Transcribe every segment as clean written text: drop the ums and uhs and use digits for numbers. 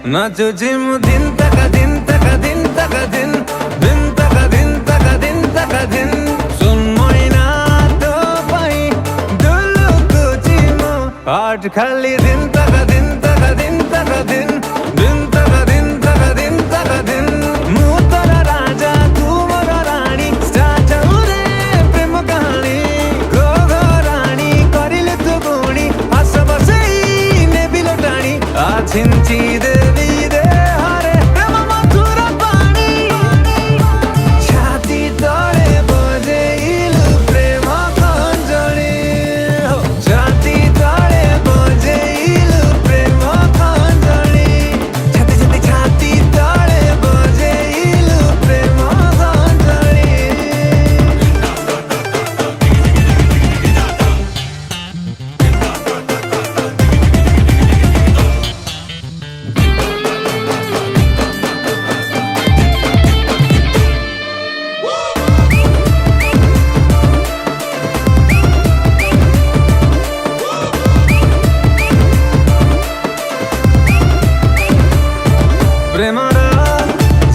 नाचो gym दिन तक दिन तक दिन तक दिन दिन तक दिन तक दिन तक दिन सुन महीना तो पाई दुलु को जिमो आठ खाली दिन तक दिन तक दिन तक दिन दिन तक दिन तक दिन तक दिन मु तोरा राजा तू मोरा रानी स्टार्ट रे प्रेम कहानी गो गो रानी करिले तू गुणी हस बसई ने बिलोटाणी आ छिंची दे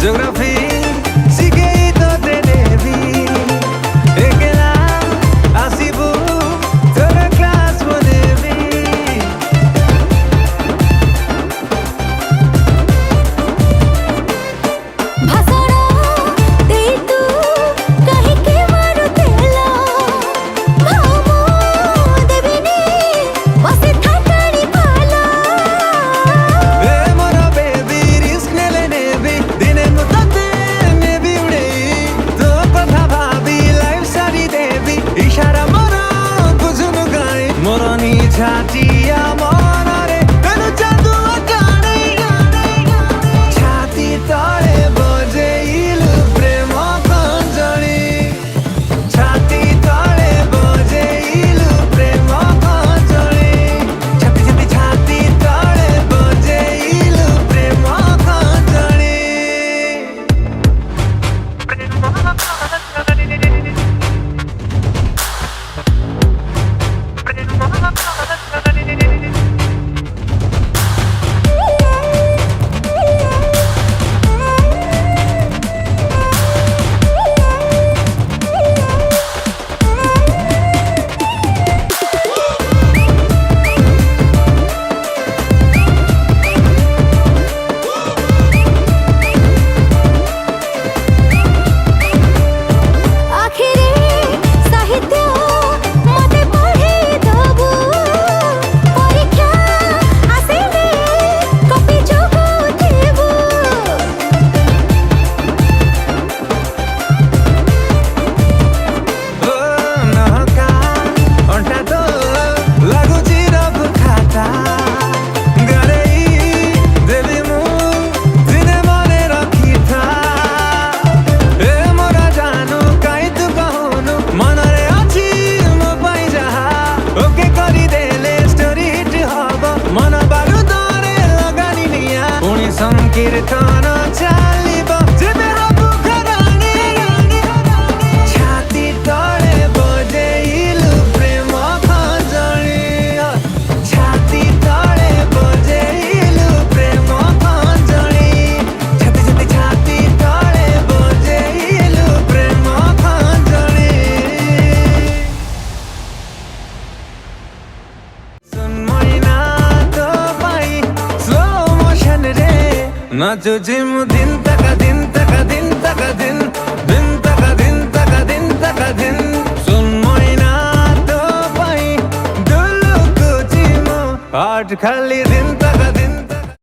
Geography sigue to devi ekla asibu tora class bonevi bhasara dei tu kahi ke maru tela bhamo devini base thakani phala e mora baby risk nele nevi dine mutate ne bi ude to kotha bhabi life sari devi ishara mora bujunu gai morani chatiya monare tenu jadu akane chati tale bojeilu prema kanjani chati tale bojeilu prema kanjani chati chati chati tale bojeilu prema kanjani संकीर्तन चलिबो जेबे हबु घरानी छाती तळे बजेइलु प्रेम खंजणी छाती तळे बजेइलु प्रेम खंजणी छाती छाती छाती तळे बजेइलु प्रेम खंजणी सुन महीना तो पाई स्लो मोशन रे नाचो जिम दिन तक दिन तक दिन तक दिन दिन तक दिन तक दिन तक दिन सुन महीना तो पाई दुलु को जिमो आठ खाली दिन तक दिन